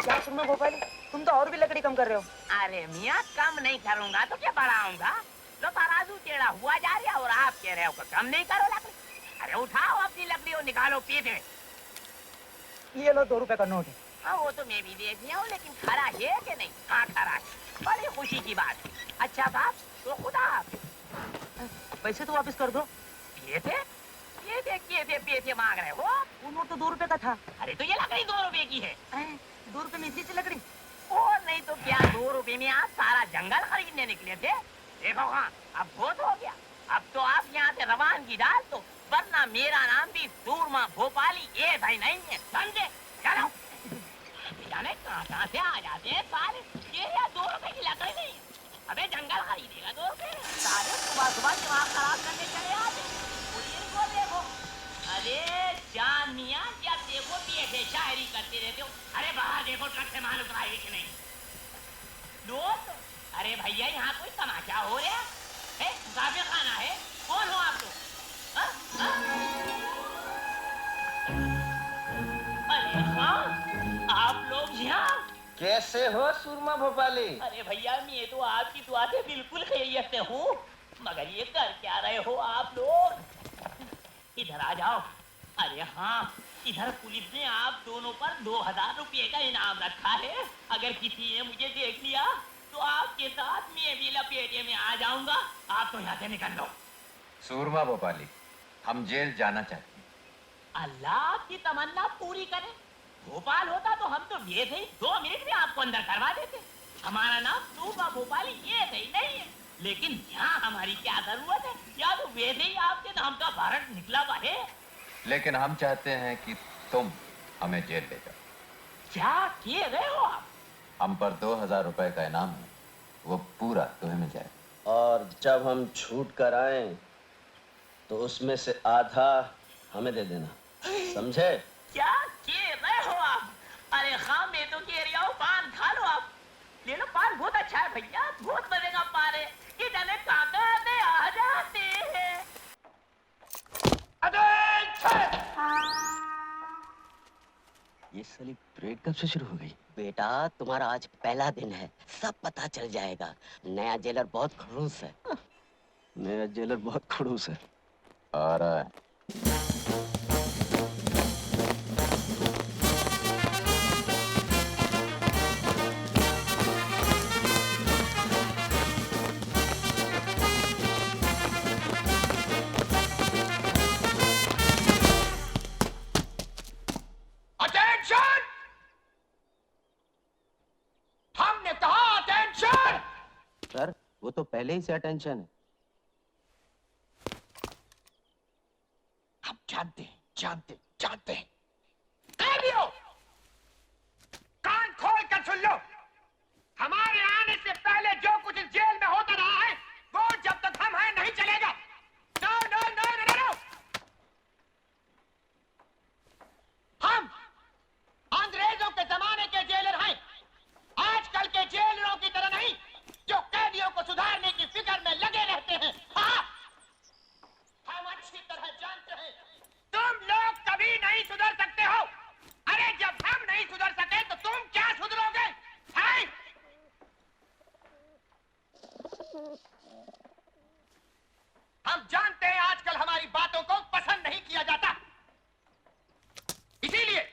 क्या सुरमा भोपाली, तुम तो और भी लकड़ी कम कर रहे हो। अरे मियाँ कम नहीं करूंगा तो क्या बढ़ाऊंगा? लो तराजू टेढ़ा हुआ जा रहा और आप कह रहे हो कि कम नहीं करो लकड़ी। अरे उठाओ अपनी लकड़ी और निकालो पीछे। ये लो 2 रुपए का नोट है। हाँ वो तो मैं भी देख लिया हूँ, लेकिन खरा है कि नहीं? हाँ खरा है, बड़ी खुशी की बात है। अच्छा बाप तो खुदा पैसे तो वापस कर दो। पैसे मांग रहे हो? वो नोट तो 2 रुपए का था। अरे तो ये लकड़ी 2 रुपए की है। 2 रुपए में इतनी सी लकड़ी? और नहीं तो क्या, 2 रुपए में आप सारा जंगल खरीदने निकले थे? देखो हाँ अब बहुत हो गया, अब तो आप यहाँ से रवानगी डाल दो, वरना मेरा नाम भी सूरमा भोपाली ये भाई नहीं है, समझे? चलो। जाने कहाँ से आ जाते हैं साले, ये 2 रुपए की लकड़ी नहीं, अबे जंगल खरीदेगा 2 रुपए? साले सुबह सुबह दिमाग खराब करने चले आते। को देखो, अरे जान मियाँ क्या देखो ऐसे शायरी करते रहते हो। अरे बाहर देखो ट्रक से माल उतरा है कि नहीं? दोस्त, अरे भैया यहाँ कोई तमाशा हो रहा है? मुसाफिर खाना है? कौन हो आप लोग? अरे हाँ, आप लोग यहाँ कैसे हो सूरमा भोपाली? अरे भैया मैं तो आपकी दुआ से बिल्कुल खैरियत से हूँ, मगर ये कर क्या रहे हो आप लोग? इधर आ जाओ। अरे हाँ, इधर पुलिस ने आप दोनों पर 2000 रुपये का इनाम रखा है। अगर किसी ने मुझे देख लिया तो आपके साथ मैं भी लपेटे में आ जाऊंगा। आप तो यहाँ से निकल लो। सूरमा भोपाली, हम जेल जाना चाहते हैं। अल्लाह की तमन्ना पूरी करे। भोपाल होता तो हम तो ये थे 2 मिनट में आपको अंदर करवा देते। हमारा नाम सूरमा भोपाली ये सही नहीं है, लेकिन यहाँ हमारी क्या जरूरत है? या तो वैसे ही आपके नाम का भारत निकला हुआ है। लेकिन हम चाहते हैं कि तुम हमें जेल ले जाओ। क्या किए गए हो आप? हम पर 2000 रुपए का इनाम है, वो पूरा तुम्हें मिल जाए। और जब हम छूट कर आए तो उसमें से आधा हमें दे देना, समझे? क्या किए गए हो आप? अरे हाँ मैं तो कह रहा हूँ पान खा लो आप। ले लो पान, बहुत अच्छा है भैया, बहुत मजे का पान है। इतने ताकत आ जाते हैं। ये साली परेड कब से शुरू हो गई? बेटा तुम्हारा आज पहला दिन है, सब पता चल जाएगा। नया जेलर बहुत खड़ूस है। नया जेलर बहुत खड़ूस है। आ रहा है। सर वो तो पहले ही से अटेंशन है। हम जानते हैं। कैदियों, कान खोल कर सुन लो। हमारे आने से पहले जो कुछ इस जेल में होता रहा है, वो जब तक हम हैं नहीं चलेगा। No no no no no. हम अंग्रेजों के जमाने के जेलर हैं, आजकल के जेलरों की तरह नहीं, जो कैदियों को सुधारने की फिक्र में लगे रहते हैं। हाँ, हम अच्छी तरह जानते हैं तुम लोग कभी नहीं सुधर सकते हो। अरे जब हम नहीं सुधर सके तो तुम क्या सुधरोगे? हैं? हम जानते हैं आजकल हमारी बातों को पसंद नहीं किया जाता, इसीलिए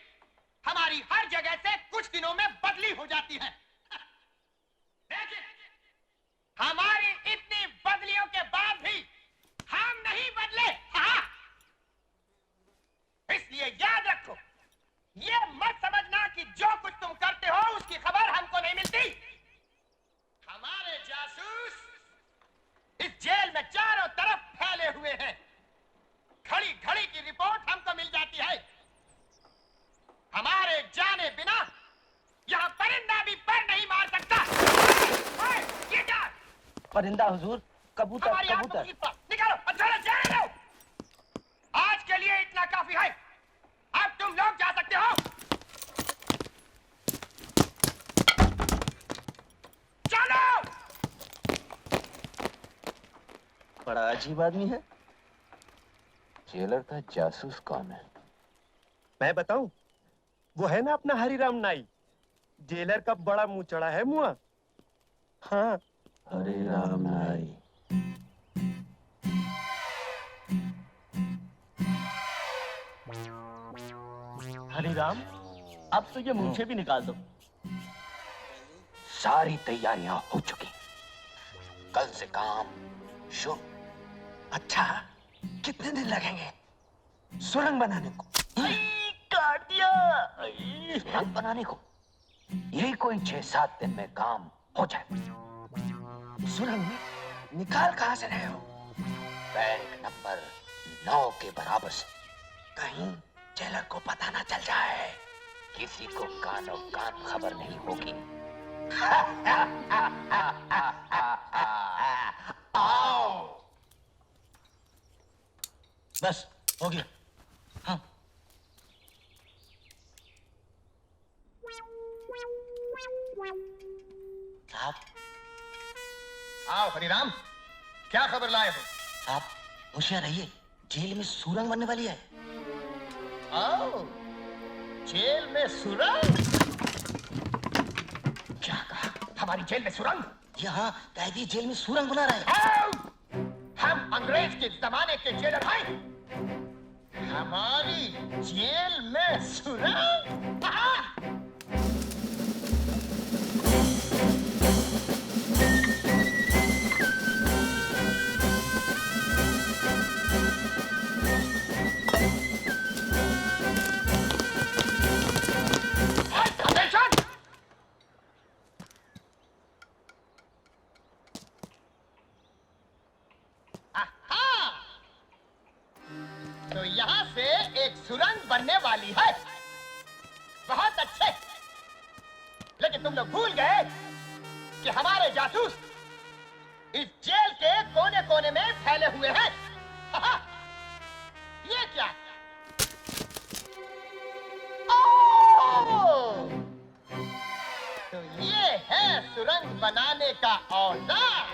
हमारी हर जगह से कुछ दिनों में बदली हो जाती है। लेकिन हमारी इतनी बदलियों के बाद भी हम नहीं बदले। हाँ, इसलिए याद रखो, ये मत समझना कि जो कुछ तुम करते हो उसकी खबर हमको नहीं मिलती। हमारे जासूस इस जेल में चारों तरफ फैले हुए हैं। घड़ी घड़ी की रिपोर्ट हमको मिल जाती है। हमारे जाने बिना यहाँ परिंदा भी पर नहीं मार सकता। ये क्या? परिंदा हुजूर, कबूतर कबूतर। निकालो, अच्छा जाने दो। आज के लिए इतना काफी है, अब तुम लोग जा सकते हो। चलो। बड़ा अजीब आदमी है। जेलर का जासूस कौन है? मैं बताऊं? वो है ना अपना हरिराम नाई, जेलर का बड़ा मुंह चढ़ा है मुआ। हाँ हरे राम नाई। हरे राम, अब तो ये मूंछें भी निकाल दो। सारी तैयारियां हो चुकी, कल से काम शुरू। अच्छा, कितने दिन लगेंगे सुरंग बनाने को? काट दिया। सुरंग बनाने को यही कोई 6-7 दिन में काम हो जाए। सुरंग निकाल कहां से रहे हो? बैंक नंबर 9 के बराबर से। कहीं जेलर को पता ना चल जाए। किसी को कानो कान खबर नहीं होगी। आओ। बस हो गया। हाँ। साहब, आओ हरिराम, क्या खबर लाए हो? साहब होशियार रहिए, जेल में सुरंग बनने वाली है। आओ, जेल में सुरंग? क्या कहा? हमारी जेल में सुरंग? यहाँ कैदी जेल में सुरंग बना रहे हैं। आओ! हम अंग्रेज के जमाने के जेलर हैं। हमारी जेल में सुरंग? तो यहाँ से एक सुरंग बनने वाली है। बहुत अच्छे। लेकिन तुम लोग भूल गए कि हमारे जासूस इस जेल के कोने कोने में फैले हुए हैं। ये क्या? ओह! तो ये है सुरंग बनाने का औजार।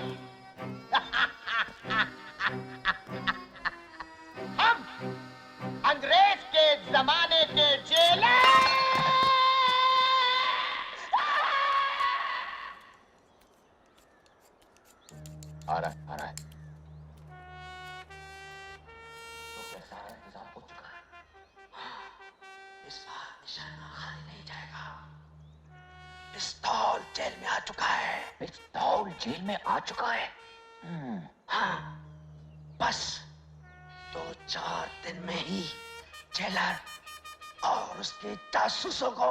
हम अंग्रेज के जमाने के जेलर। आ रहा है, आ रहा है। तो क्या सारा इंतजाम हो चुका है? इस बार निशाना खाली नहीं जाएगा। पिस्तौल जेल में आ चुका है। पिस्तौल जेल में आ चुका है? हाँ, बस 2-4 दिन में ही जेलर और उसके जासूसों को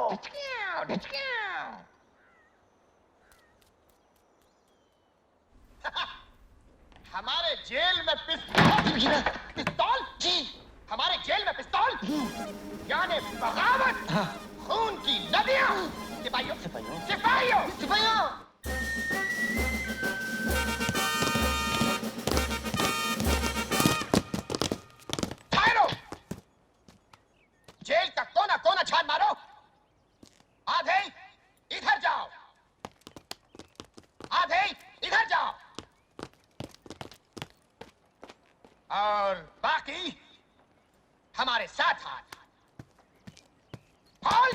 हमारे जेल में पिस्तौल? पिस्तौल? जी, हमारे जेल में पिस्तौल? यानी बगावत, खून की नदियां। सिपाहियों, सिपाहियों, सिपाहियों, सिपाहियों। ठहरो। जेल का कोना कोना छान मारो। आधे इधर जाओ, आधे इधर जाओ, और बाकी हमारे साथ हाथ। बोल।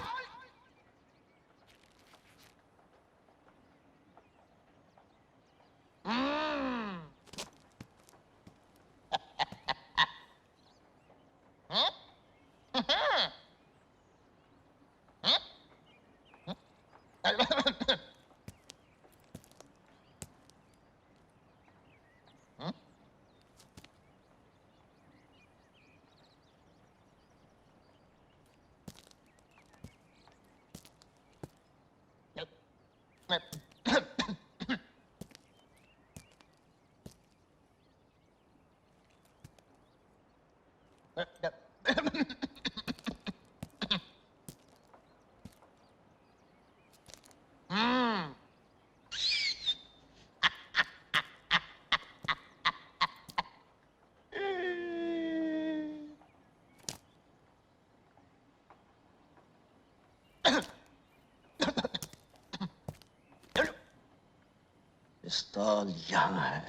पिस्तौल यहाँ है।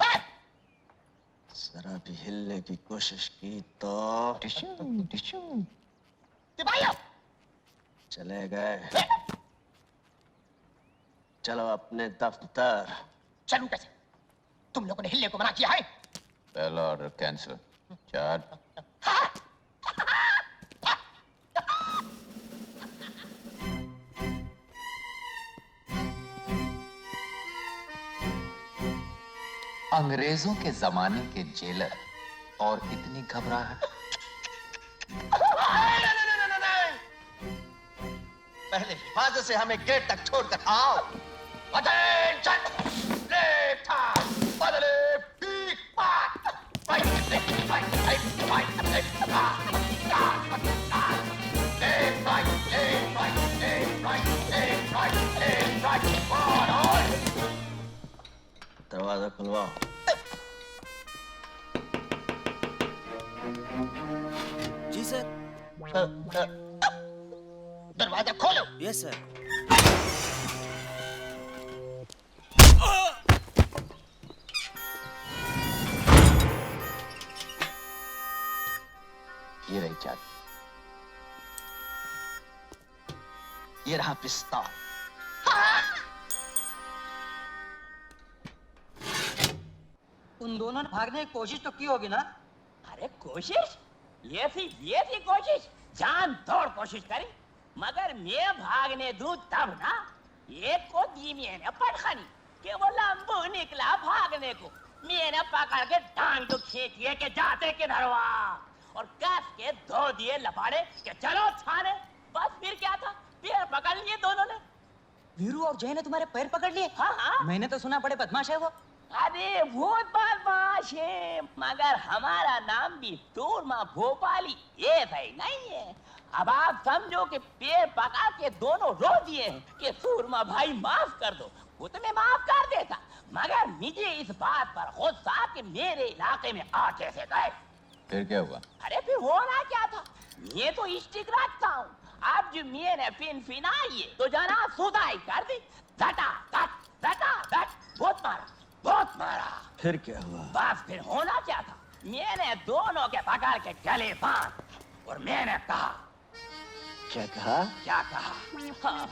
जरा भी हिलने की कोशिश की तो टिश्यू। सिपाहियों, चले गए। चलो अपने दफ्तर। चलूं कैसे? तुम लोगों ने हिलने को मना किया है। पहला ऑर्डर कैंसिल। 4 अंग्रेजों के जमाने के जेलर और इतनी घबराहट। पहले हिफाजत से हमें गेट तक छोड़कर आओ। अटेंशन! लेफ्ट हैंड, बदले पीक पाक। Fight, fight, fight, fight, fight, left पाक। Left right, left right, left right, left right, left right, forward. दरवाजा खुलवाओ। जी सर। दरवाजा खोलो। Yes sir. ये रही चाबी। ये रहा पिस्तौल। उन दोनों ने भागने की कोशिश तो की होगी ना? अरे कोशिश? ये थी कोशिश। जान तोड़ कोशिश करी, मगर मैं भागने दूं तब ना। एक को दी मैंने पटखनी कि वो लंबू निकला भागने को। मैंने पकड़ के टांग तो खींचिए के जाते किधर हुआ, और कस के 2 दिए लपाड़े कि चलो थाने। बस फिर क्या था, पैर पकड़ लिए दोनों ने। वीरू और जय ने तुम्हारे पैर पकड़ लिए? हाँ। मैंने तो सुना बड़े बदमाश है वो। अरे बहुत बदमाश है, मगर हमारा नाम भी सूरमा भोपाली ये सही नहीं है। अब आप समझो कि पैर पकड़ के दोनों रो दिए कि सूरमा भाई माफ कर दो। वो तो मैं माफ कर देता, मगर मुझे इस बात पर गुस्सा कि मेरे इलाके में आ कैसे गए। फिर क्या हुआ? अरे फिर होना क्या था, ये तो स्टिक रखता हूँ। अब जो मैंने फिनाई है तो जना सुधाई कर दी। धटा धट बहुत मारा। फिर क्या हुआ? बस फिर होना क्या था, मैंने दोनों के पकड़ के गले बांध और मैंने कहा। क्या कहा? क्या कहा? हाँ,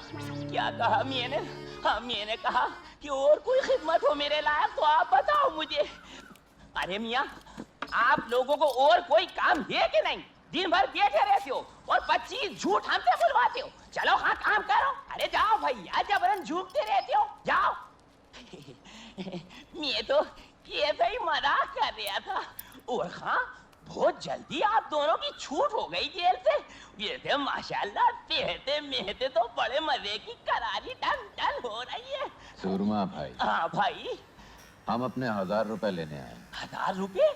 क्या कहा मैंने? हाँ, मैंने कहा कि और कोई खिदमत हो मेरे लायक तो आप बताओ मुझे। अरे मियाँ, आप लोगों को और कोई काम है कि नहीं? दिन भर बैठे रहते हो और 25 झूठ हमसे बुलवाते हो। चलो हाँ, काम करो। अरे जाओ भैया, जबरन झूठते रहते हो, जाओ। मैं तो ऐसे ही मजाक कर रहा था। और हाँ, बहुत जल्दी आप दोनों की छूट हो गई जेल से। वैसे माशाल्लाह सेहते मेहते तो बड़े मजे की करारी टन हो रही है। सूरमा भाई। हाँ भाई। हम अपने 1000 रुपए लेने आए। 1000 रुपए?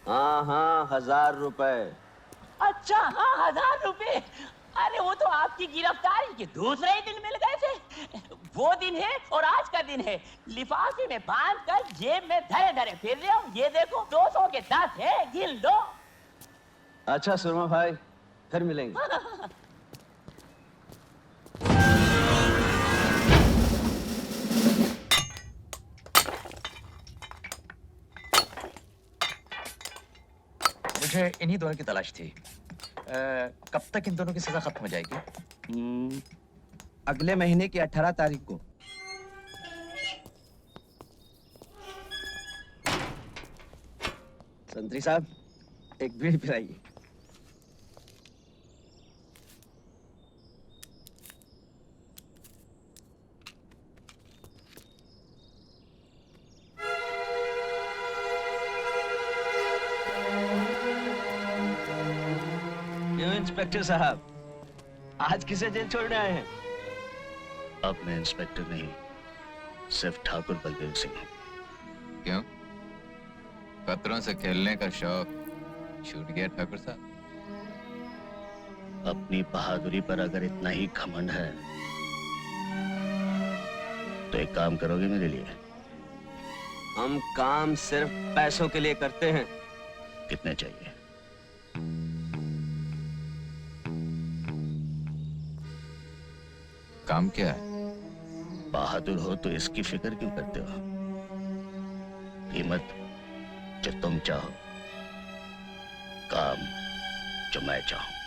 हाँ 1000 रुपए। अच्छा हाँ, 1000 रुपए। अरे वो तो आपकी गिरफ्तारी के दूसरे ही दिन मिल गए थे। वो दिन है और आज का दिन है। लिफाफे में बांध कर जेब में धरे धरे फिर रहे हो। ये देखो 200 के 10 है, गिन लो। अच्छा सुरमा भाई, फिर मिलेंगे। मुझे इन्हीं दोनों की तलाश थी। कब तक इन दोनों की सजा खत्म हो जाएगी? अगले महीने की 18 तारीख को। संतरी साहब, एक बीड़ी पिलाइए। क्यों इंस्पेक्टर साहब, आज किसे जेल छोड़ने आए हैं? अब मैं इंस्पेक्टर नहीं, सिर्फ ठाकुर बलदेव सिंह हूँ। क्यों? खतरों से खेलने का शौक छूट गया ठाकुर साहब? अपनी बहादुरी पर अगर इतना ही घमंड है तो एक काम करोगे मेरे लिए? हम काम सिर्फ पैसों के लिए करते हैं। कितने चाहिए? काम क्या है? बहादुर हो तो इसकी फिक्र क्यों करते हो? कीमत जो तुम चाहो, काम जो मैं चाहूं।